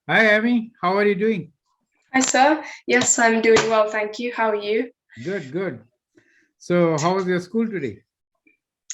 Hi, Amy. How are you doing? Hi, sir. Yes, I'm doing well, thank you. How are you? Good, good. So, how was your school today?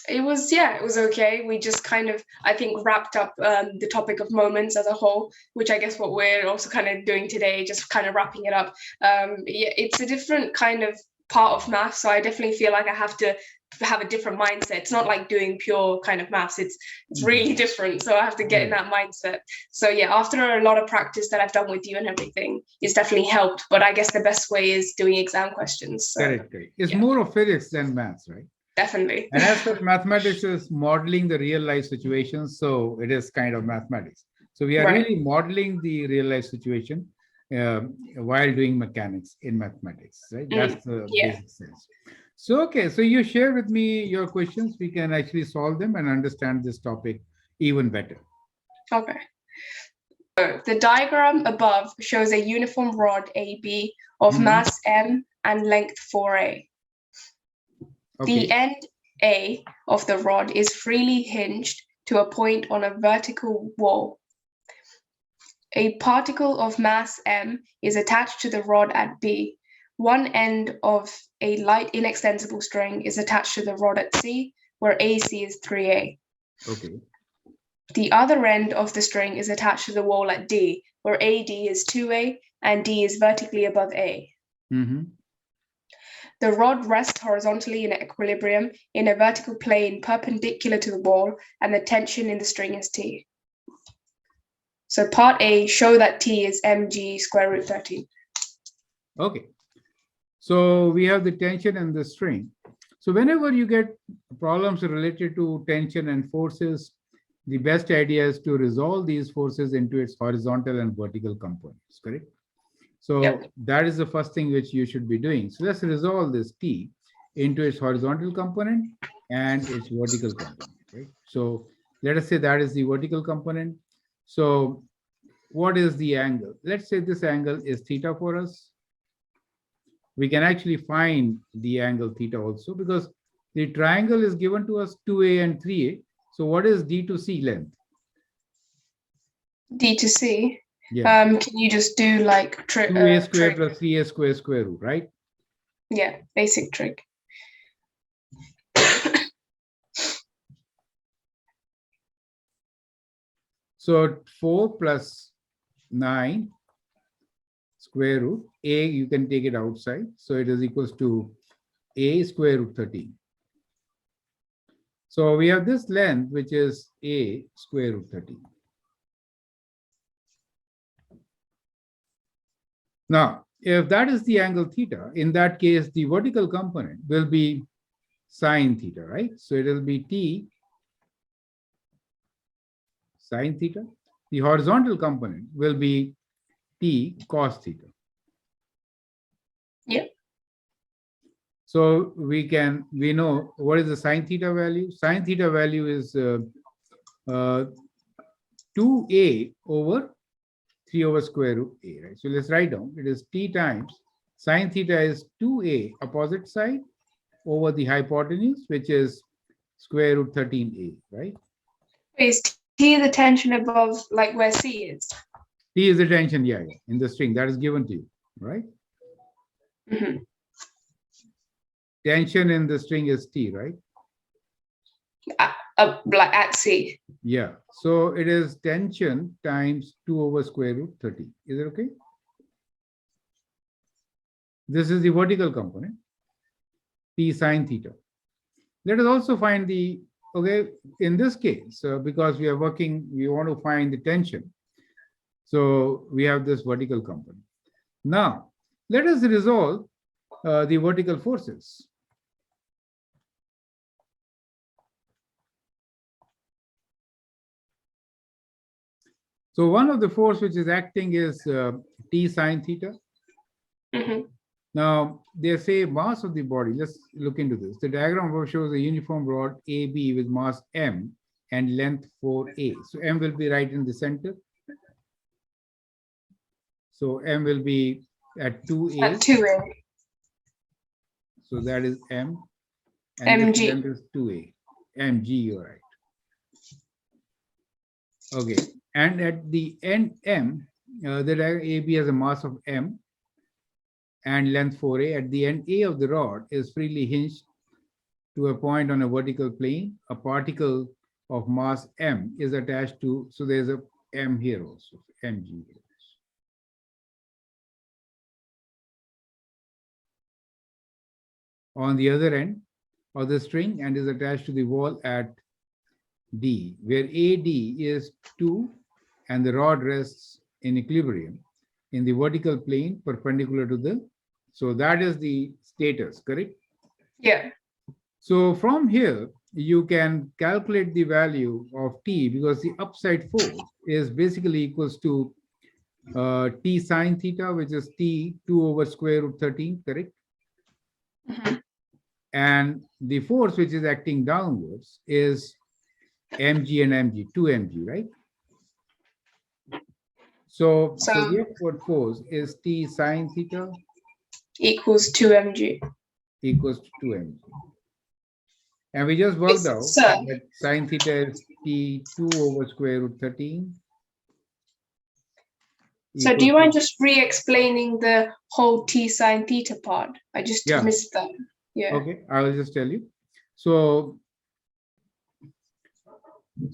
It was okay. We just kind of, I think, wrapped up the topic of moments as a whole, which I guess what we're also kind of doing today, just kind of wrapping it up. Yeah, it's a different kind of part of math, so I definitely feel like I have to have a different mindset. It's not like doing pure kind of maths. It's Mhm. really different. So I have to get in Right. that mindset. So yeah, after a lot of practice that I've done with you and everything, it's definitely helped. But I guess the best way is doing exam questions. So Correct, correct. It's yeah, more of physics than maths, right? definitely. And as such, mathematics is modeling the real life situations. So, it is kind of mathematics. So, we are Right. really modeling the real life situation while doing mechanics in mathematics, right? That's Mm, the yeah. basic sense. So, okay. So, you share with me your questions. We can actually solve them and understand this topic even better. Okay. So the diagram above shows a uniform rod AB of Mhm. mass M and length 4A. The Okay. end A of the rod is freely hinged to a point on a vertical wall. A particle of mass M is attached to the rod at B. One end of a light inextensible string is attached to the rod at C, where AC is 3A. Okay. The other end of the string is attached to the wall at D, where AD is 2A and D is vertically above A. Mm-hmm. The rod rests horizontally in equilibrium in a vertical plane perpendicular to the wall, and the tension in the string is T. So part A, show that T is mg square root 13. Okay. So we have the tension and the strain. So whenever you get problems related to tension and forces, the best idea is to resolve these forces into its horizontal and vertical components, correct? Yep. So that is the first thing which you should be doing. So let's resolve this T into its horizontal component and its vertical component, right? So let us say that is the vertical component. So what is the angle? Let's say this angle is theta for us. We can actually find the angle theta also because the triangle is given to us 2a and 3a. So what is d to c length? D to C. Yeah, Can you just do like 2a square trig? plus 3a square square root, right? Yeah, basic trig. So 4 plus 9 square root, a you can take it outside. So it is equals to a square root 13. So we have this length which is a square root 13. Now, if that is the angle theta, in that case, the vertical component will be sine theta, right? So it will be t sine theta. The horizontal component will be t cos theta. Yeah. So we know what is the sine theta value. Sine theta value is uh, 2a over 3 over square root a, right? So let's write down. It is t times sine theta is 2a opposite side over the hypotenuse, which is square root 13a, right? Is T the tension above like where C is? T is the tension, yeah, yeah, in the string that is given to you, right? Mm-hmm. Tension in the string is T, right? Like at C. Yeah. So it is tension times 2 over square root 30. Is it okay? This is the vertical component, T sine theta. Let us also find the, okay, in this case, because we are working, we want to find the tension. So we have this vertical component. Now, let us resolve the vertical forces. So one of the force which is acting is T sine theta. Mm-hmm. Now, they say mass of the body. Let's look into this. The diagram above shows a uniform rod AB with mass M and length 4A. So M will be right in the center. So M will be at At 2A. 2A. So that is M. And this Mg. length is 2A. MG, you're right. Okay. And at the end M, the diagram AB has a mass of m and length 4a. At the end A of the rod is freely hinged to a point on a vertical plane. A particle of mass m is attached to, so there's a m here also, mg. On the other end of the string and is attached to the wall at D, where AD is 2 and the rod rests in equilibrium in the vertical plane perpendicular to the, so that is the status, correct? Yeah. So from here, you can calculate the value of T because the upside force is basically equals to T sine theta, which is T 2 over square root 13, correct? Mhm. And the force which is acting downwards is mg and mg, 2mg, right? So the upward force is T sine theta equals 2mg. equals to 2mg. And we just worked out that sine theta is T 2 over square root 13. So do you mind just re-explaining the whole T sine theta part? I just missed that. Yeah. Okay, I will just tell you. So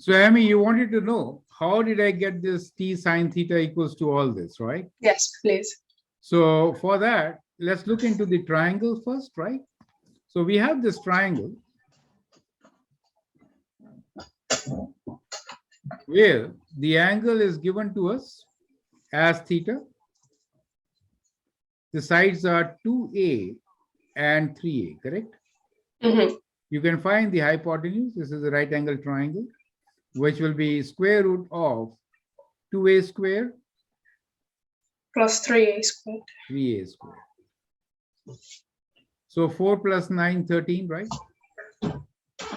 Amy, you wanted to know how did I get this T sine theta equals to all this, right? Yes, please. So for that, let's look into the triangle first, right? So we have this triangle where the angle is given to us as theta. The sides are 2a and 3a, correct? Mm-hmm. You can find the hypotenuse. This is a right angle triangle, which will be square root of 2a square plus 3a squared. 3a square. So 4 plus 9, 13, right?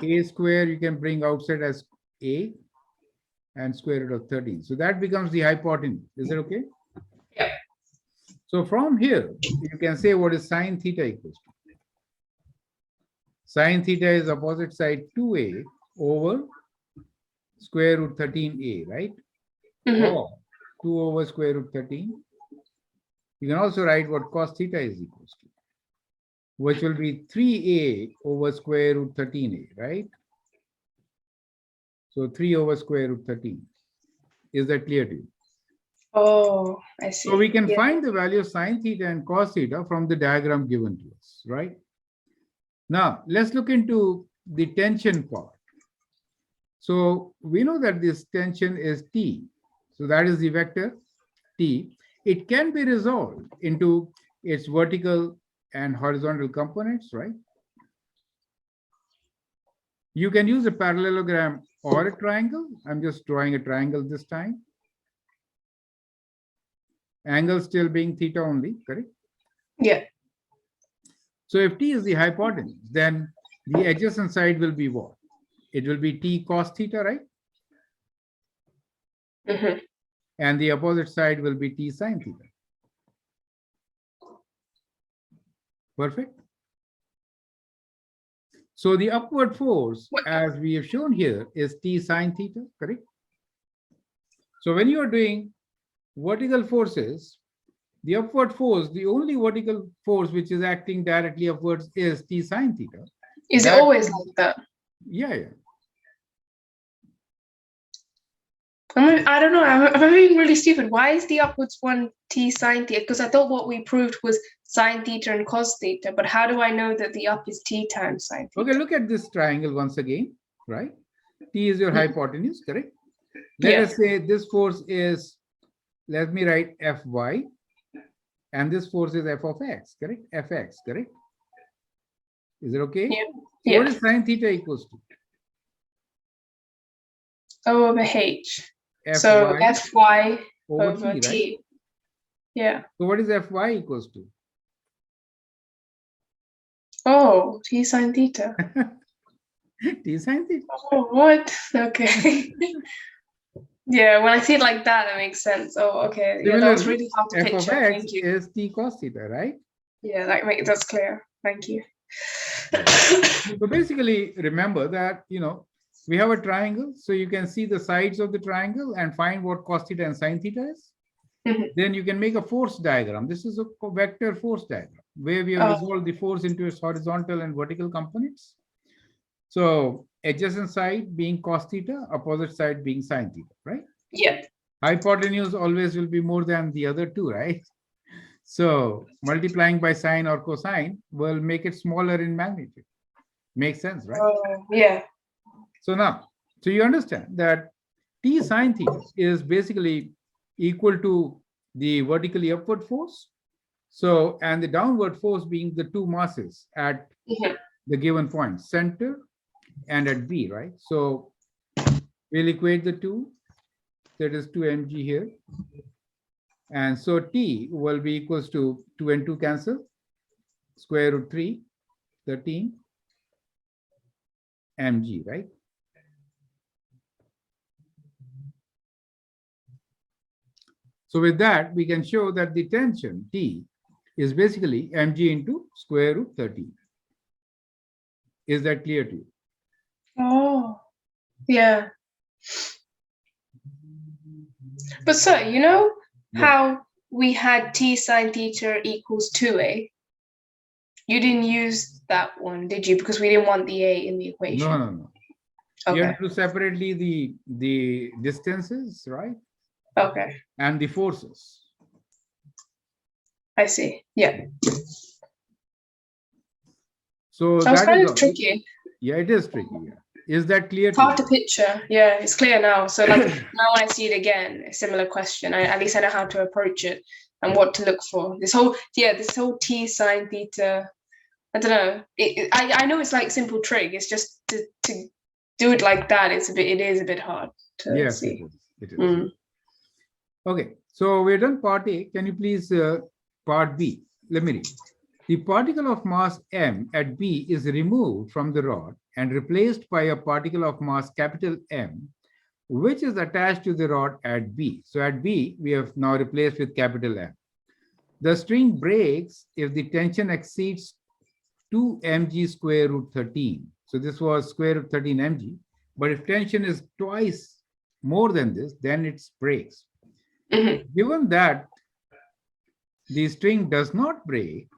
A square you can bring outside as a and square root of 13. So that becomes the hypotenuse. Is that okay? Yeah. So from here, you can say what is sine theta equals to. Sine theta is opposite side 2a over square root 13a, right? Mm-hmm. Or 2 over square root 13. You can also write what cos theta is equals to, which will be 3a over square root 13a, right? So 3 over square root 13. Is that clear to you? Oh, I see. So we can find the value of sine theta and cos theta from the diagram given to us, right? Now, let's look into the tension part. So we know that this tension is T. So that is the vector T. It can be resolved into its vertical and horizontal components, right? You can use a parallelogram or a triangle. I'm just drawing a triangle this time. Angle still being theta only, correct? Yeah. So if T is the hypotenuse, then the adjacent side will be what? It will be T cos theta, right? Mm-hmm. And the opposite side will be T sine theta. Perfect. So the upward force, as we have shown here, is T sine theta, correct? So when you are doing vertical forces, the upward force, the only vertical force which is acting directly upwards is T sine theta. Is it always like that? Yeah. I don't know. I'm being really stupid. Why is the upwards one T sine theta? Because I thought what we proved was sine theta and cos theta. But how do I know that the up is T times sine theta? Okay, look at this triangle once again, right? T is your hypotenuse, correct? Let us say this force is, let me write Fy, and this force is F of x, correct? Fx, correct? Is it okay? Yeah. So what is sine theta equals to? O over h. Fy so Fy over T. Right? Yeah. So what is Fy equals to? Oh, T sine theta. T sine theta. Oh, what? Okay. Yeah, when I see it like that, it makes sense. Oh, okay. Yeah, that was really hard to F picture. of x Thank you. is T cos theta, right? Yeah, that's clear. Thank you. So basically, remember that, we have a triangle, so you can see the sides of the triangle and find what cos theta and sine theta is. then you can make a force diagram. This is a vector force diagram where we have resolved the force into its horizontal and vertical components. So adjacent side being cos theta, opposite side being sin theta, right? Yeah. Hypotenuse always will be more than the other two, right? So multiplying by sine or cosine will make it smaller in magnitude. Makes sense, right? Yeah. So now, so you understand that T sine theta is basically equal to the vertically upward force. So, and the downward force being the two masses at the given point, center and at B, right? So we'll equate the two. That is 2 mg here. And so T will be equals to 2 and 2 cancel, square root 3, 13 mg, right? So with that, we can show that the tension T is basically mg into square root 13. Is that clear to you? Oh, yeah. But sir, you know how we had T sine theta equals 2a? You didn't use that one, did you? Because we didn't want the a in the equation. No, no, no. Okay. You have to separately the distances, right? Okay. And the forces. I see. Yeah. So That was that kind is of tricky. Yeah, it is tricky. Yeah. Is that clear? It's hard to picture. Yeah, it's clear now. So like now when I see it again, a similar question. At least I know how to approach it and what to look for. This whole T sine theta. I don't know. I know it's like simple trig. It's just to do it like that. It is a bit hard to see. It is. Okay, so we're done part A. Can you please part B? Let me read. The particle of mass m at B is removed from the rod and replaced by a particle of mass capital M, which is attached to the rod at B. So at B, we have now replaced with capital M. The string breaks if the tension exceeds 2 mg square root 13. So this was square root 13 mg. But if tension is twice more than this, then it breaks. Given that the string does not break,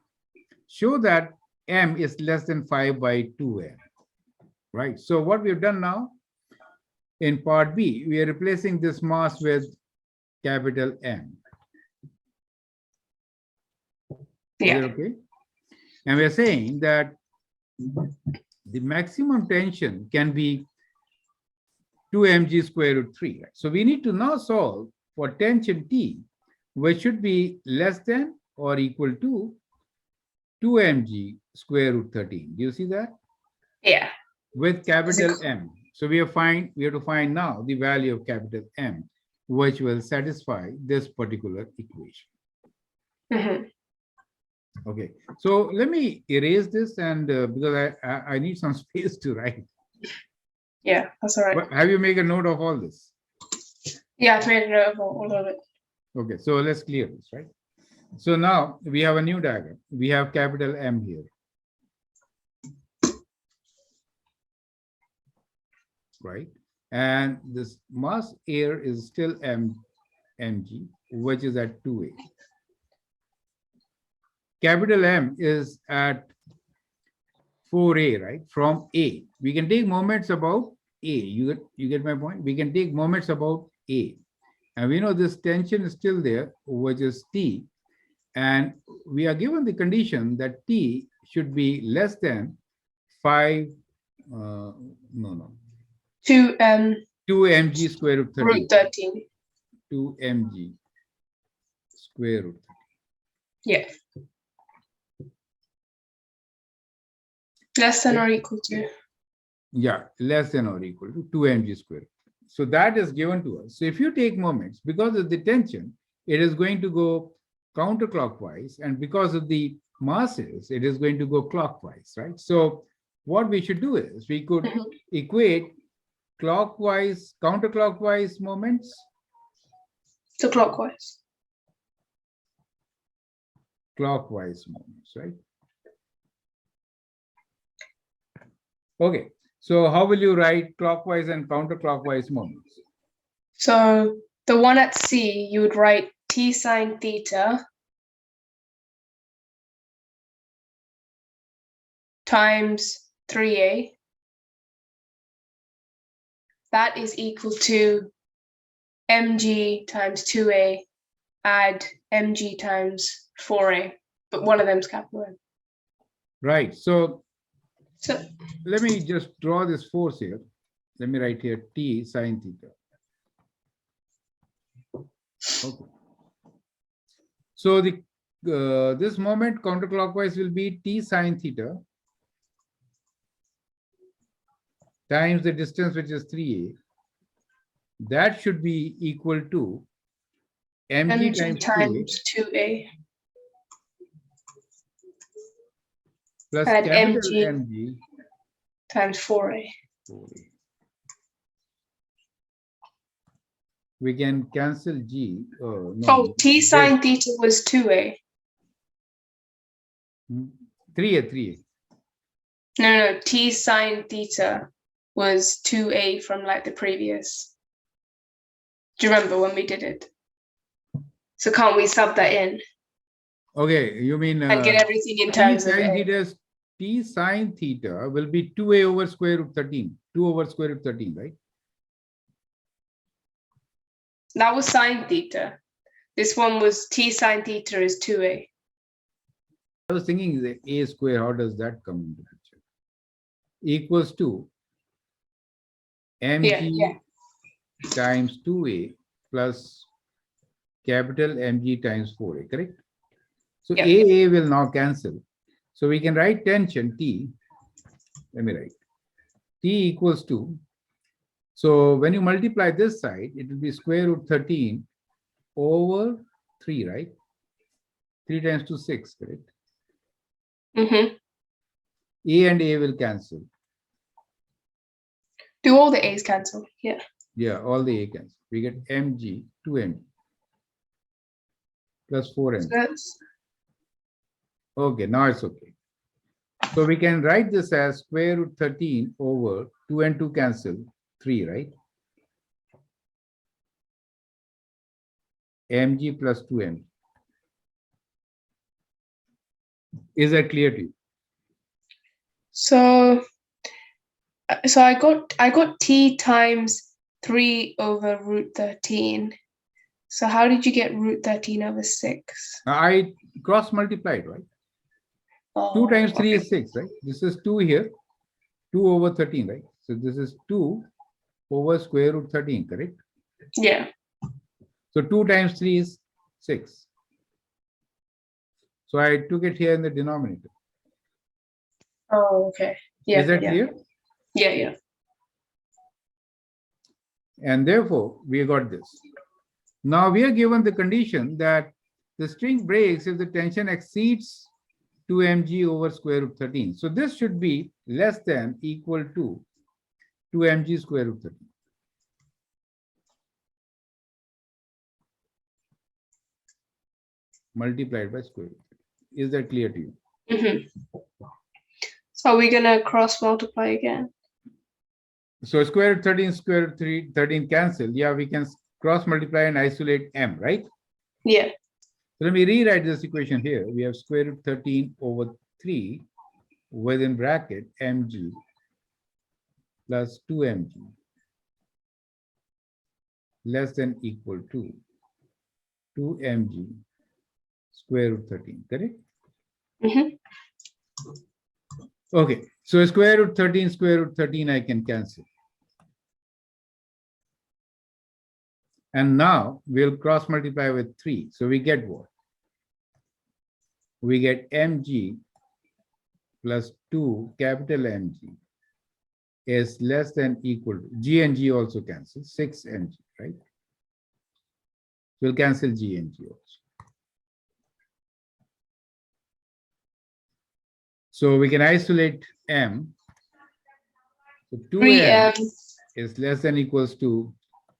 show that m is less than 5 by 2m, right? So what we've done now in part B, we are replacing this mass with capital M. Yeah. Okay. And we're saying that the maximum tension can be 2 mg square root 3. Right? So we need to now solve for tension T, which should be less than or equal to 2 mg square root 13. Do you see that? Yeah. With capital M. So we have to find now the value of capital M, which will satisfy this particular equation. Okay, so let me erase this, and because I need some space to write. Yeah, that's all right. But have you made a note of all this? Yeah, I've made a note of all of it. Okay, so let's clear this, right? So now we have a new diagram. We have capital M here. Right? And this mass air is still mg, which is at 2a. Capital M is at 4a, right? From A. We can take moments about A. You get my point? We can take moments about A. And we know this tension is still there, which is T. And we are given the condition that T should be less than 5, 2 mg square root 13. 2 mg square root 13. Yeah. Less than or equal to. Yeah, less than or equal to 2 mg square. So that is given to us. So if you take moments, because of the tension, it is going to go counterclockwise, and because of the masses, it is going to go clockwise, right? So what we should do is we could equate clockwise, counterclockwise moments to clockwise. Clockwise moments, right? Okay, so how will you write clockwise and counterclockwise moments? So the one at C, you would write T T sine theta times 3a. That is equal to mg times 2a add mg times 4a, but one of them's capital M. Right. So So let me just draw this force here. Let me write here T sine theta. Okay. So the this moment counterclockwise will be T sine theta times the distance, which is 3a. That should be equal to mg mg times 2a times 2a plus add capital mg mg times 4a. 4a. We can cancel g. Oh, no. Oh, T sine theta was 2a. 3a, 3a. No, T sine theta was 2a from like the previous. Do you remember when we did it? So can't we sub that in Okay, you mean and get everything in T terms of sine a? theta, T sine theta will be 2a over square root 13. 2 over square root 13, right? That was sine theta. This one was T sine theta is 2a. I was thinking the a square, how does that come into picture? Equals to mg Yeah. times 2a plus capital mg times 4a, correct? So Yep. a will now cancel. So we can write tension T. Let me write. T equals to, so when you multiply this side, it will be square root 13 over 3, right? 3 times 2, 6, correct? Mm-hmm. A and A will cancel. Do all the a's cancel? Yeah. Yeah, all the A cancel. We get mg, 2mg plus 4mg. So that's Okay, now it's okay. So we can write this as square root 13 over 2 and 2 cancel, 3, right? mg plus 2mg. Is that clear to you? so I got T times 3 over root 13. So how did you get root 13 over 6? I cross multiplied, right? 2 times 3 is 6, right? This is 2 here, 2 over 13, right? So this is 2 over square root 13, correct? Yeah. So 2 times 3 is 6. So I took it here in the denominator. Oh, okay. Yeah. Is that clear? Yeah. And therefore, we got this. Now we are given the condition that the string breaks if the tension exceeds 2 mg over square root 13. So this should be less than equal to 2 mg square root 13. Multiplied by square root 13. Is that clear to you? Mm-hmm. So are we gonna cross multiply again? So square root 13, square root 13 cancel. Yeah, we can cross multiply and isolate m, right? Yeah. So let me rewrite this equation here. We have square root 13 over 3 within bracket mg plus 2mg less than equal to 2mg square root 13, correct? Mm-hmm. Okay, so square root 13 I can cancel. And now we'll cross multiply with 3. So we get what? We get mg plus 2 capital Mg is less than equal to, g and g also cancel, 6 mg, right? We'll cancel g and g also. So we can isolate m. So 2m is less than equals to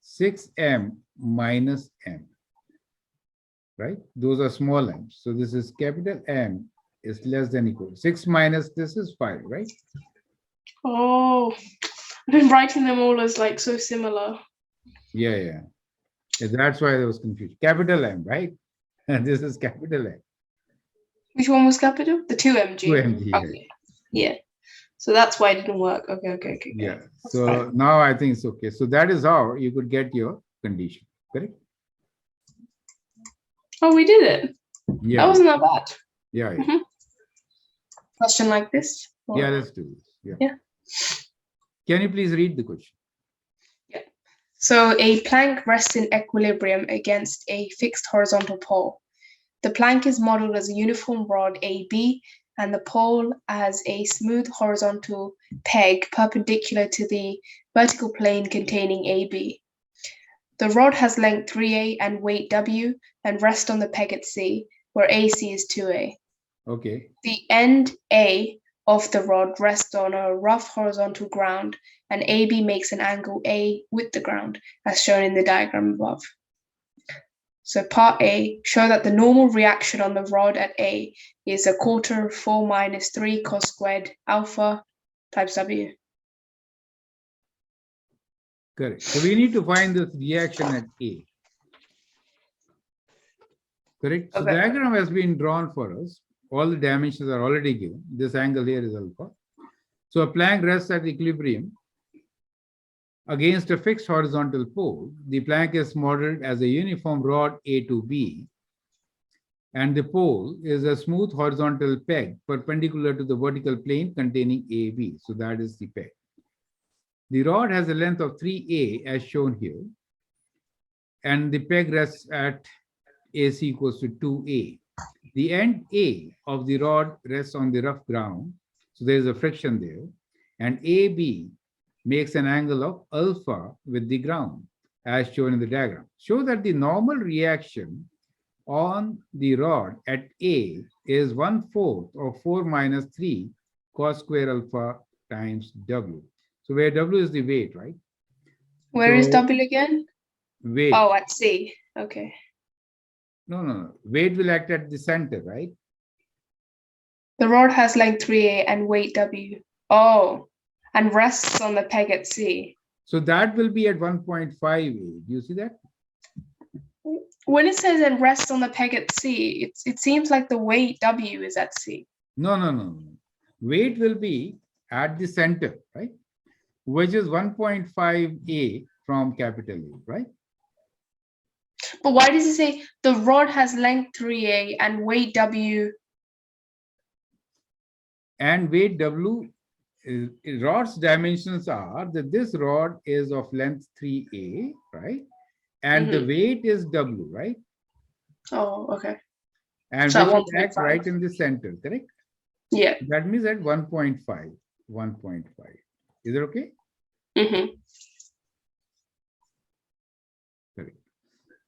6m minus m, right? Those are small m's. So this is capital M is less than equal. 6 minus this is 5, right? Oh, I've been writing them all as like so similar. Yeah. Yeah, that's why there was confusion. Capital M, right? And this is capital M. Which one was capital? The 2mg. 2mg. Yeah. Okay. Yeah. So that's why it didn't work. Okay. Yeah. That's fine. So now I think it's okay. So that is how you could get your condition. Correct? Oh, we did it. Yeah. That wasn't that bad. Yeah. Yeah. Mhm. Question like this? Or- Yeah, let's do this. Yeah. Yeah. Can you please read the question? So a plank rests in equilibrium against a fixed horizontal pole. The plank is modeled as a uniform rod AB and the pole as a smooth horizontal peg perpendicular to the vertical plane containing AB. The rod has length 3A and weight W and rests on the peg at C, where AC is 2A. Okay. The end A of the rod rests on a rough horizontal ground, and AB makes an angle A with the ground, as shown in the diagram above. So part A, show that the normal reaction on the rod at A is 1/4 4 minus 3 cos squared alpha times W. Correct. So we need to find this reaction at A. Correct. So Okay. the diagram has been drawn for us. All the dimensions are already given. This angle here is alpha. So a plank rests at equilibrium against a fixed horizontal pole. The plank is modeled as a uniform rod A to B, and the pole is a smooth horizontal peg perpendicular to the vertical plane containing AB. So that is the peg. The rod has a length of 3A as shown here, and the peg rests at AC equals to 2A. The end A of the rod rests on the rough ground, so there is a friction there, and AB makes an angle of alpha with the ground, as shown in the diagram. Show that the normal reaction on the rod at A is 1/4 of 4 minus 3 cos square alpha times W. So where W is the weight, right? Where is So, W again? Weight. Oh, at C. Okay. No. Weight will act at the center, right? The rod has length 3A and weight W. Oh, and rests on the peg at C. So that will be at 1.5A. Do you see that? When it says it rests on the peg at C, it seems like the weight W is at C. No. Weight will be at the center, right? Which is 1.5A from capital A, right? But why does it say the rod has length 3A and weight W? And weight W, rod's dimensions are that this rod is of length 3A, right? And the weight is W, right? Oh, okay. And So we at should act 1.5. right in the center, correct? Yeah. That means at 1.5. 1.5. Is it okay? Mm-hmm. Correct.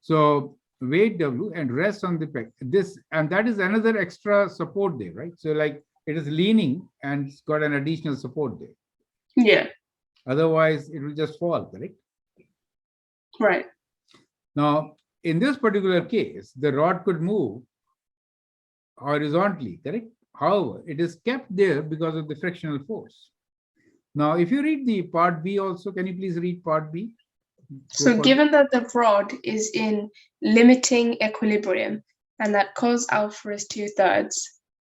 So weight W and rest on the peg. This and that is another extra support there, right? So like it is leaning and it's got an additional support there. Yeah. Otherwise, it will just fall, correct? Right. Now, in this particular case, the rod could move horizontally, correct? However, it is kept there because of the frictional force. Now, if you read the part B also, can you please read part B? So given that the rod is in limiting equilibrium and that cos alpha is 2/3,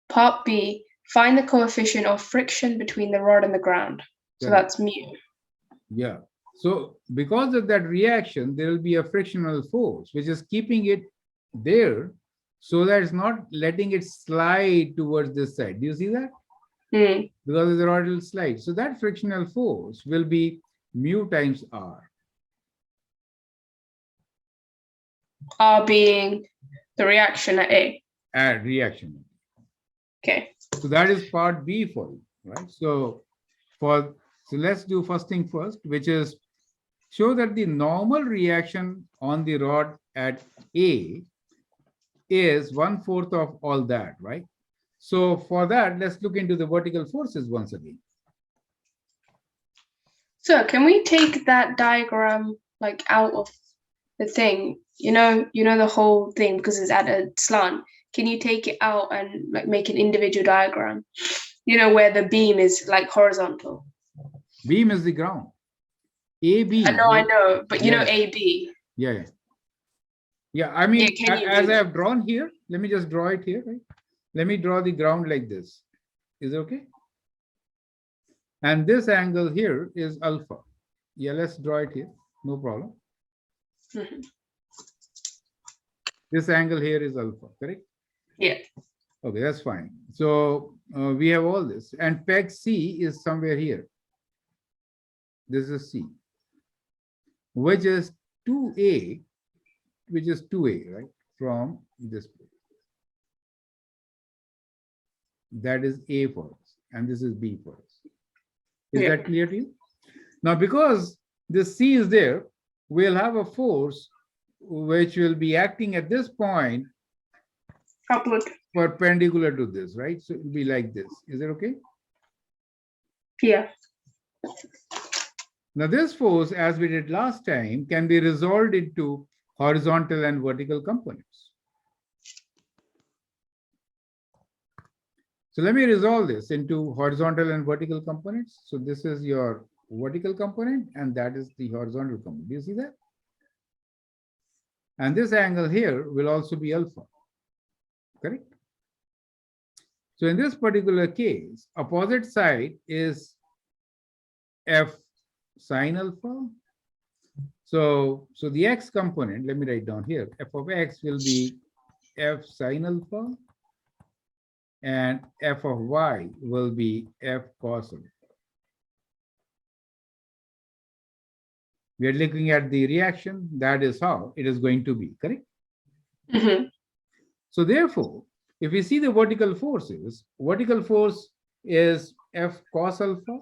part B, find the coefficient of friction between the rod and the ground. So that's mu. Yeah. So because of that reaction, there will be a frictional force, which is keeping it there so that it's not letting it slide towards this side. Do you see that? Because the rod will slide. So that frictional force will be mu times R. R being the reaction at A. Reaction. Okay. So that is part B for you, right? So let's do first thing first, which is show that the normal reaction on the rod at A is 1/4 of all that, right? So for that, let's look into the vertical forces once again. So can we take that diagram like out of the thing? You know the whole thing because it's at a slant. Can you take it out and like make an individual diagram? You know where the beam is like horizontal. Beam is the ground. AB. I know, but you know AB. Yeah. Yeah, I mean, can you as do I that? have drawn here, let me just draw it here, right? Let me draw the ground like this. Is it okay? And this angle here is alpha. Yeah, let's draw it here. No problem. Mhm. This angle here is alpha, correct? Yeah. Okay, that's fine. So we have all this. And peg C is somewhere here. This is C, which is 2A, which is 2A, right? From this place. That is A for us. And this is B for us. Is Yeah. that clear to you? Now, because this C is there, we'll have a force which will be acting at this point Upward. perpendicular to this, right? So it will be like this. Is it okay? Yeah. Now, this force, as we did last time, can be resolved into horizontal and vertical components. So let me resolve this into horizontal and vertical components. So this is your vertical component, and that is the horizontal component. Do you see that? And this angle here will also be alpha, correct? So in this particular case, opposite side is F sine alpha. So the x component, let me write down here, f of x will be F sine alpha, and f of y will be F cos alpha. We are looking at the reaction. That is how it is going to be, correct? Mm-hmm. So therefore, if we see the vertical forces, vertical force is F cos alpha.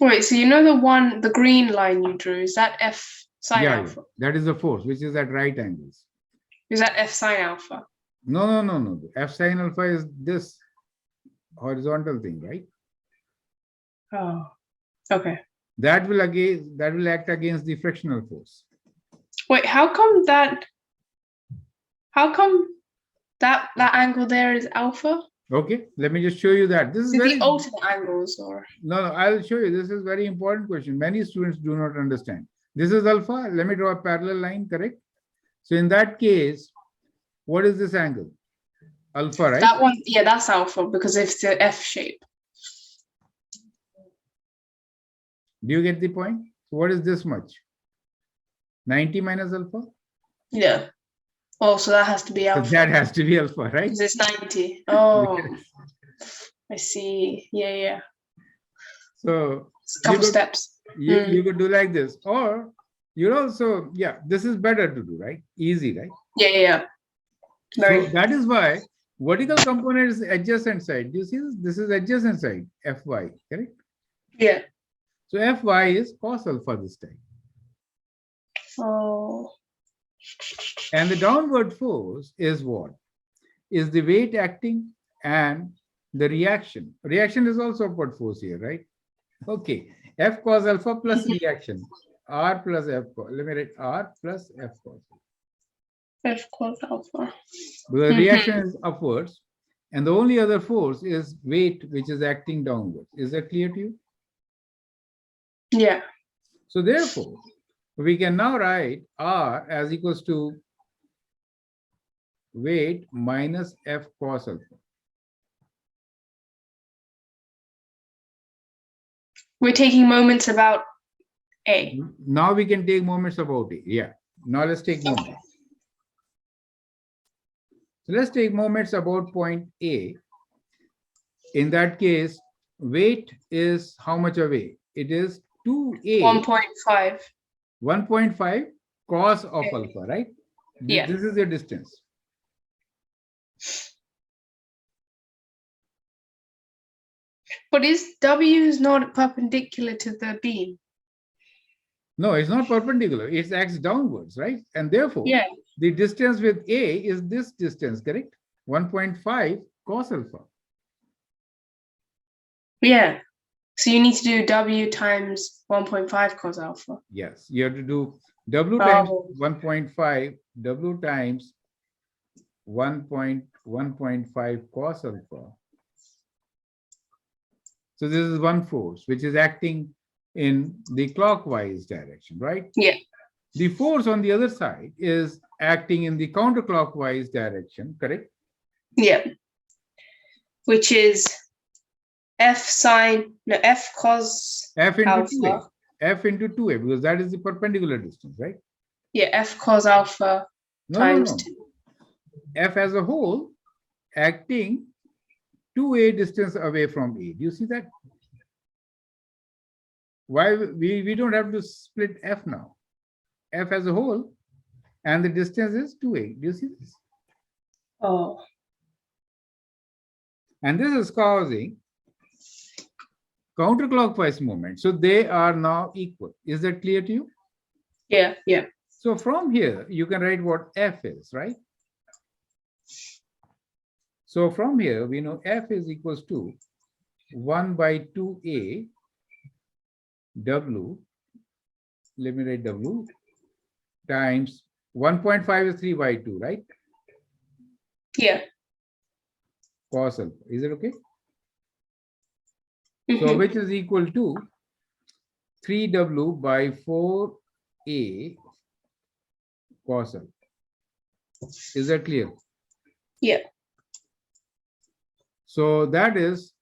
Wait, so you know the green line you drew, is that F sine alpha? That is the force, which is at right angles. Is that F sine alpha? No. F sine alpha is this horizontal thing, right? Oh, okay. That will act against the frictional force. Wait, how come that angle there is alpha? Okay, let me just show you that. This is So very the alternate angles, or no, I'll show you. This is very important question. Many students do not understand. This is alpha. Let me draw a parallel line, correct? So in that case, what is this angle? Alpha, right? that one? Yeah, that's alpha because it's the F shape. Do you get the point? So what is this much? 90 minus alpha? Yeah. Oh, so that has to be So alpha. that has to be alpha, right? Because it's 90. Oh, Yes. I see. Yeah. So It's a couple steps. you could do like this, or you also, yeah, this is better to do, right? Easy, right? Yeah. Very. So that is why vertical component is adjacent side. Do you see this? This is adjacent side, Fy, correct? Yeah. So Fy is cos alpha this time. Oh. And the downward force is what? Is the weight acting and the reaction. Reaction is also upward force here, right? Okay. F cos alpha plus reaction. R plus F cos. Let me write R plus F cos. F cos alpha. The reaction is upwards, and the only other force is weight, which is acting downwards. Is that clear to you? Yeah. So therefore, we can now write R as equals to weight minus F cos alpha. We're taking moments about A. Now we can take moments about it. Yeah. Now let's take moments. So let's take moments about point A. In that case, weight is how much away? It is 2A. 1.5. 1.5 cos of Okay. alpha, right? Yeah. This is the distance. But is W is not perpendicular to the beam? No, it's not perpendicular. It acts downwards, right? And therefore, Yeah. the distance with A is this distance, correct? 1.5 cos alpha. Yeah. So you need to do W times 1.5 cos alpha. Yes, you have to do W times Oh. 1.5, W times 1.5 cos alpha. So this is one force which is acting in the clockwise direction, right? Yeah. The force on the other side is acting in the counterclockwise direction, correct? Yeah. Which is F cos F into alpha. 2a. F into 2a, because that is the perpendicular distance, right? Yeah, F cos alpha times 2. F as a whole acting 2a distance away from A. Do you see that? Why we don't have to split F now. F as a whole, and the distance is 2a. Do you see this? Oh. And this is causing counterclockwise movement. So they are now equal. Is that clear to you? Yeah, yeah. So from here, you can write what F is, right? So from here, we know F is equals to 1 by 2a W, let me write W, times 1.5 is 3 by 2, right? Yeah. Cos alpha. Is it okay? So which is equal to 3W by 4a cos alpha. Is that clear? Yeah. So that is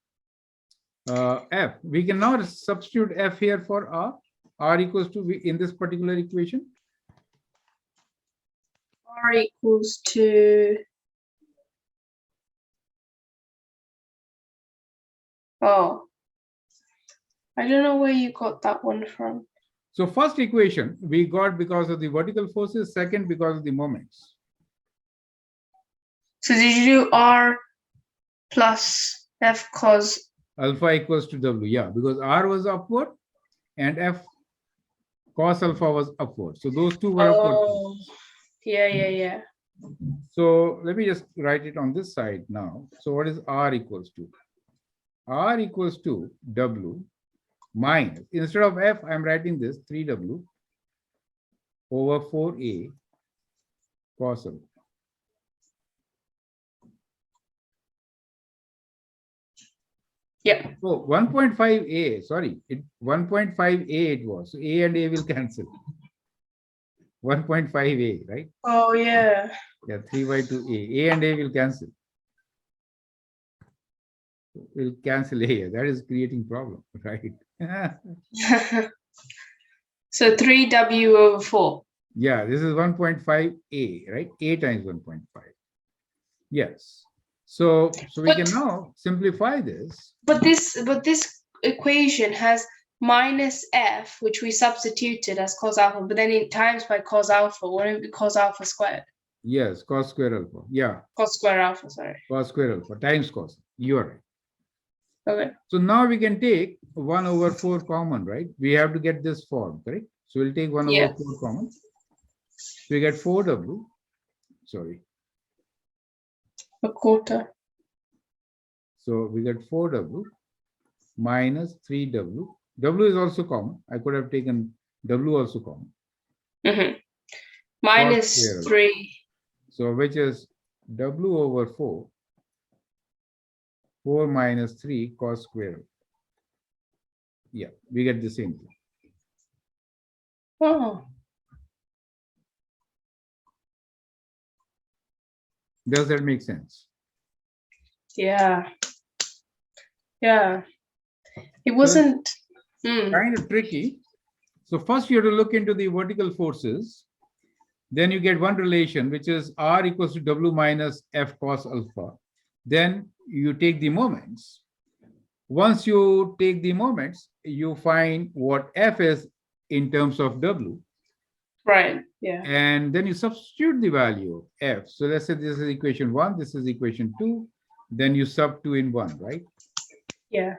F. We can now substitute F here for R. R equals to, in this particular equation, R equals to, oh, I don't know where you got that one from. so first equation we got because of the vertical forces, second because of the moments. So did you do R plus F cos Alpha equals to W, yeah, because R was upward and F cos alpha was upward. So those two were upward. Oh, yeah. So let me just write it on this side now. So what is R equals to? R equals to W minus, instead of F, I'm writing this 3W over 4A cos alpha. Yeah. So 1.5A, sorry, 1.5A it was. So A and A will cancel. 1.5A, right? Oh, yeah. Yeah, 3 by 2A. A and A will cancel. Will cancel A. That is creating problem, right? So 3W over 4. Yeah, this is 1.5A, right? A times 1.5. Yes. So we can now simplify this. But this equation has minus F, which we substituted as cos alpha, but then it times by cos alpha. Wouldn't it be cos alpha squared? Yes, cos square alpha. Yeah. Cos square alpha, sorry. Cos square alpha times cos. You are right. Okay. So now we can take 1 over 4 common, right? We have to get this form, correct? So we'll take 1 over 4 common. So we get 4W. Sorry. A quarter. So we get 4W minus 3W. W is also common. I could have taken W also common. Minus 3. So which is W over 4. 4 minus 3 cos square. Yeah, we get the same thing. Oh. Does that make sense? Yeah. Yeah. It wasn't kind of tricky. So first you have to look into the vertical forces. Then you get one relation, which is R equals to W minus F cos alpha. Then you take the moments. Once you take the moments, you find what F is in terms of W. Right. Yeah. And then you substitute the value of F. So let's say this is equation 1, this is equation 2. Then you sub 2 in 1, right? Yeah.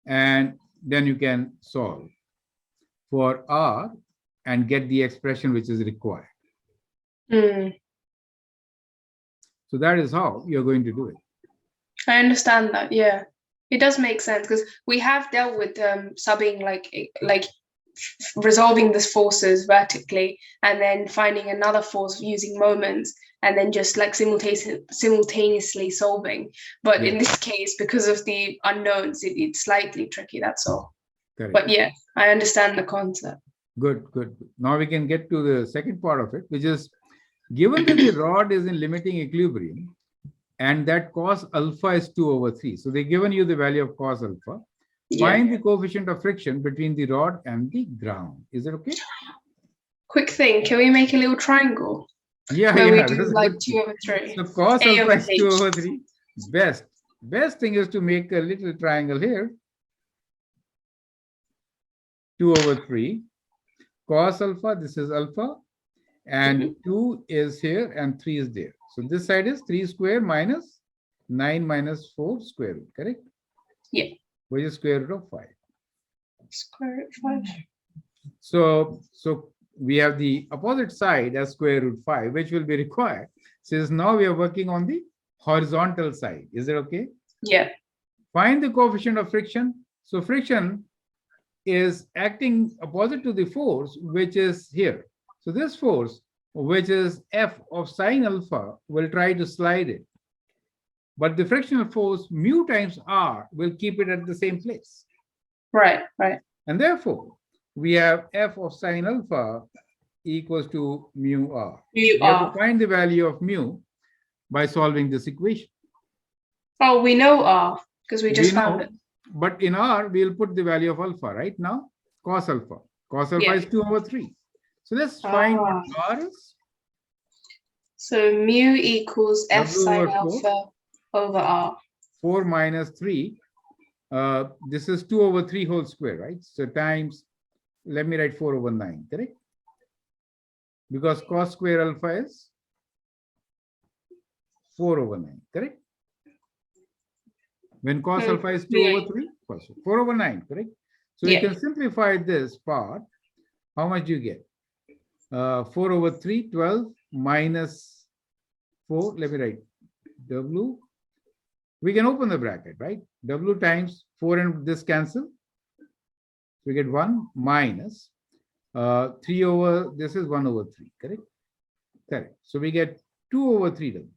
And then you can solve for R and get the expression which is required. So that is how you're going to do it. I understand that. Yeah, it does make sense because we have dealt with subbing like resolving these forces vertically and then finding another force using moments and then just like simultaneously solving. But in this case, because of the unknowns, it's slightly tricky. That's all. Correct. But yeah, I understand the concept. Good, good. Now we can get to the second part of it, which is given that the rod is in limiting equilibrium and that cos alpha is 2 over 3. So they've given you the value of cos alpha. Yeah. Find the coefficient of friction between the rod and the ground. Is that okay? Quick thing, can we make a little triangle? Yeah, Where we yeah. do That's like good. 2 over 3. So cos A alpha over is 2 H. over 3. Best thing is to make a little triangle here. 2 over 3. Cos alpha, this is alpha. And 2 is here and 3 is there. So this side is 3 square minus 9 minus 4 square root, correct? Yeah. Which is square root of 5. Square root 5. So we have the opposite side as square root 5, which will be required. Since now we are working on the horizontal side. Is it okay? Yeah. Find the coefficient of friction. So friction is acting opposite to the force, which is here. So this force, which is F of sine alpha, will try to slide it. But the frictional force mu times R will keep it at the same place. Right, right. And therefore, we have F of sine alpha equals to mu R. Mu We have R. to find the value of mu by solving this equation. Oh, we know R because we just found it. But in R, we'll put the value of alpha right now. Cos alpha. Cos alpha is 2 over 3. So let's find what R is. So mu equals F W sine over 4. alpha over R. 4 minus 3. This is 2 over 3 whole square, right? So times, let me write 4 over 9, correct? Because cos square alpha is 4 over 9, correct? When cos alpha is 2 over 3, 4 over 9, correct? So you can simplify this part. How much do you get? 4 over 3, 12 minus 4. Let me write W. We can open the bracket, right? W times 4 and this cancel. We get 1 minus 3 over, this is 1 over 3, correct? Correct. So we get 2 over 3 W.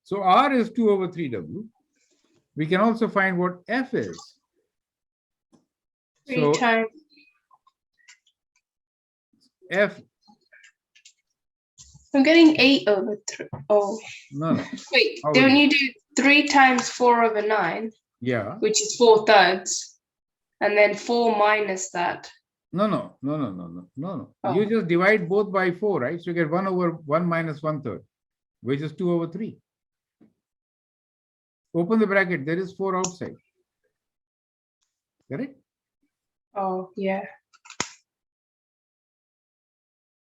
So R is 2 over 3 W. We can also find what F is. 3 times F. I'm getting 8 over 3. Oh. No. Wait, don't you do 3 times 4 over 9? Yeah. Which is 4/3. And then 4 minus that. No. Oh. You just divide both by 4, right? So you get 1 over 1 minus 1/3, which is 2 over 3. Open the bracket. There is 4 outside. Correct? Oh, yeah.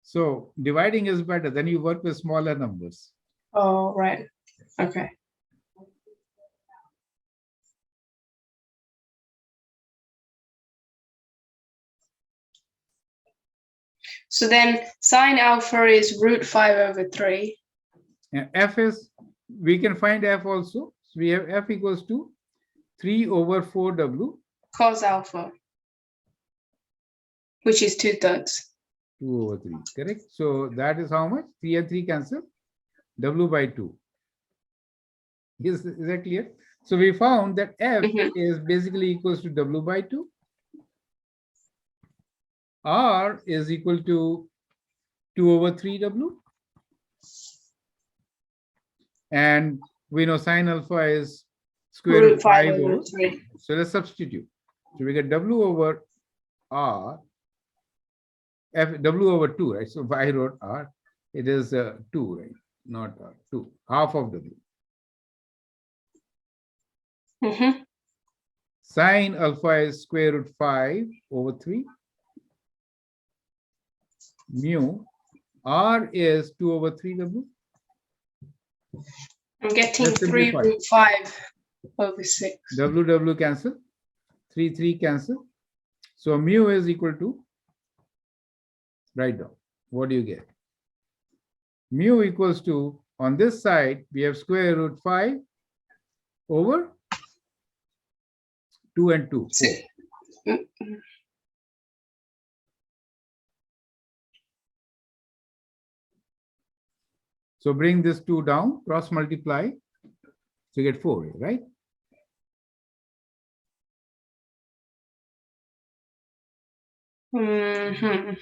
So dividing is better. Then you work with smaller numbers. Oh, right. Okay. So then sine alpha is root 5 over 3. And F is, we can find F also. So we have F equals to 3 over 4 W. Cos alpha, which is 2/3. 2 over 3, correct? So that is how much? 3 and 3 cancel. W by 2. Is that clear? So we found that F is basically equals to W by 2. R is equal to 2 over 3 W. And we know sine alpha is square root 5 over 3. So let's substitute. So we get W over R, F, W over 2, right? So I wrote R. It is 2, right? Not R, 2. Half of W. Sine alpha is square root 5 over 3. Mu. R is 2 over 3 W. I'm getting 3 root 5 over 6. W cancel. 3 cancel. So mu is equal to, write down. What do you get? Mu equals to, on this side, we have square root 5 over 2 and 2. 4. So bring this 2 down, cross multiply. So you get 4, right? Mhm.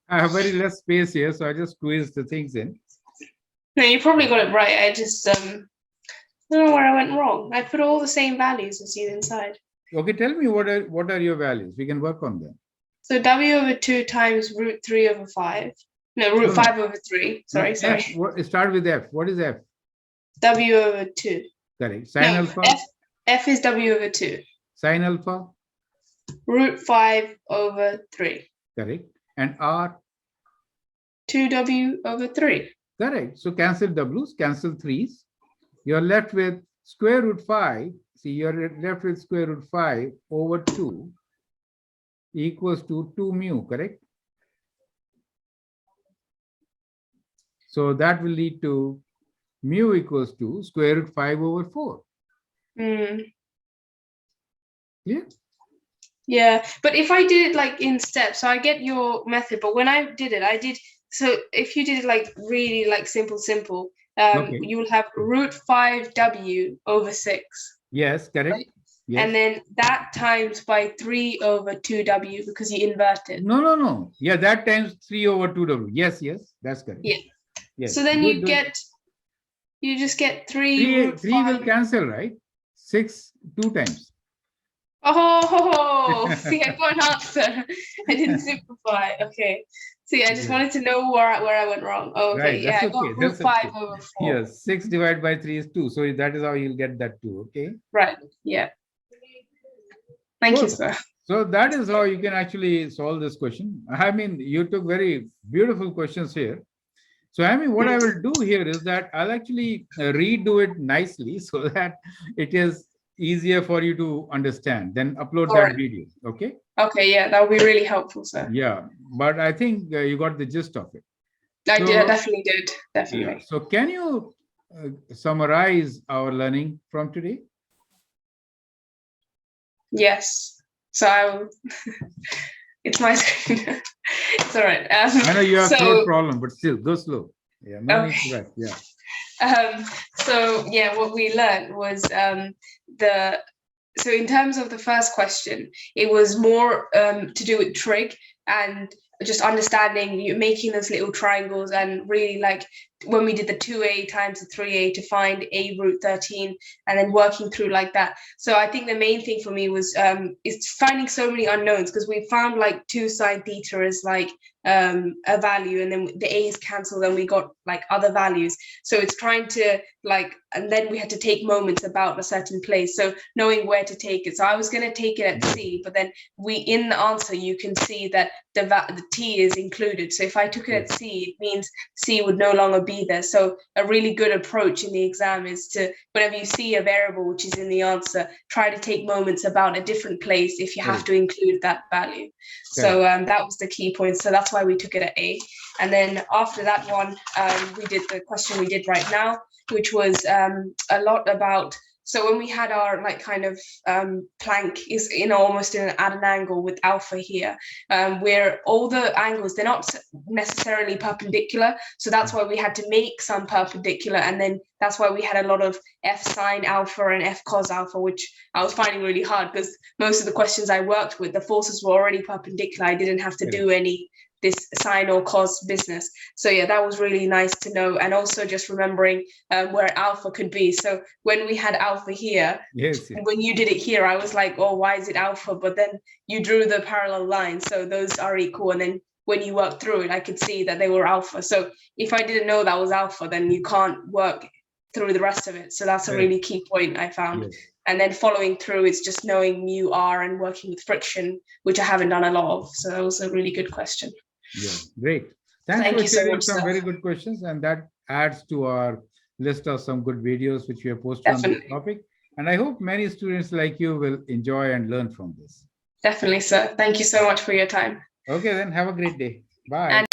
I have very less space here, so I just squeezed the things in. No, you probably got it right. I just don't know where I went wrong. I put all the same values as you inside. Okay, tell me what are your values? We can work on them. So w over 2 times root 3 over 5. No, root No, no. 5 over 3. Sorry, No, sorry. start with F. What is F? W over 2. Correct. Sin No, alpha. F is W over 2. Sin alpha. Root 5 over 3. Correct. And R. 2W over 3. Correct. So cancel W's, cancel 3's. You're left with square root 5. See, you're left with square root 5 over 2 equals to 2 mu, correct? So that will lead to mu equals to square root 5 over 4. Mm. Clear? Yeah, but if I did it like in steps, so I get your method, but when I did it, so if you did it like really like simple, Okay. you will have root 5W over 6. Yes, correct. Right? Yes. And then that times by 3 over 2W because you inverted. No. Yeah, that times 3 over 2W. Yes, that's correct. Yeah. Yes. So then you just get 3 root 3 5. will cancel, right? 6 2 times. Oh, see, I got an answer. I didn't simplify. Okay. See, I just wanted to know where I went wrong. Oh, okay. Right, Yeah, I that's got okay. root That's 5 okay. over 4. Yes, 6 divided by 3 is 2. So that is how you'll get that 2. Okay. Right. Yeah. Thank you, sir. So that is how you can actually solve this question. I mean, you took very beautiful questions here. So I mean, what I will do here is that I'll actually redo it nicely so that it is easier for you to understand. Then upload that video. Okay. Okay. Yeah, that would be really helpful, sir. Yeah, but I think you got the gist of it. I definitely did. Definitely. Yeah. So can you summarize our learning from today? Yes. So I will. It's my screen. It's all right. I know you have throat problem, but still go slow. Yeah, no need to rush. Yeah. So yeah, what we learned was so in terms of the first question, it was more to do with trig and just understanding you making those little triangles and really like when we did the 2a times the 3a to find a root 13 and then working through like that. So I think the main thing for me was is finding so many unknowns because we found like 2 sine theta is like a value and then the a's cancelled and we got like other values. So it's trying to like, and then we had to take moments about a certain place. So knowing where to take it. So I was going to take it at C, but then in the answer, you can see that the T is included. So if I took it at C, it means C would no longer be there. So a really good approach in the exam is to, whenever you see a variable which is in the answer, try to take moments about a different place if you have to include that value. So that was the key point. So that's why we took it at A. And then after that one, we did the question we did right now, which was a lot about, so when we had our like kind of plank is almost at an angle with alpha here, where all the angles, they're not necessarily perpendicular. So that's why we had to make some perpendicular. And then that's why we had a lot of F sine alpha and F cos alpha, which I was finding really hard because most of the questions I worked with, the forces were already perpendicular. I didn't have to do any this sine or cos business. So yeah, that was really nice to know. And also just remembering where alpha could be. So when we had alpha here, when you did it here, I was like, oh, why is it alpha? But then you drew the parallel lines. So those are equal. And then when you worked through it, I could see that they were alpha. So if I didn't know that was alpha, then you can't work through the rest of it. So that's a really key point I found. And then following through, it's just knowing mu r and working with friction, which I haven't done a lot of. So that was a really good question. Yeah, great. Thanks for sharing some very good questions, and that adds to our list of some good videos which we have posted on this topic. And I hope many students like you will enjoy and learn from this. Definitely, sir. Thank you so much for your time. Okay, then have a great day. Bye.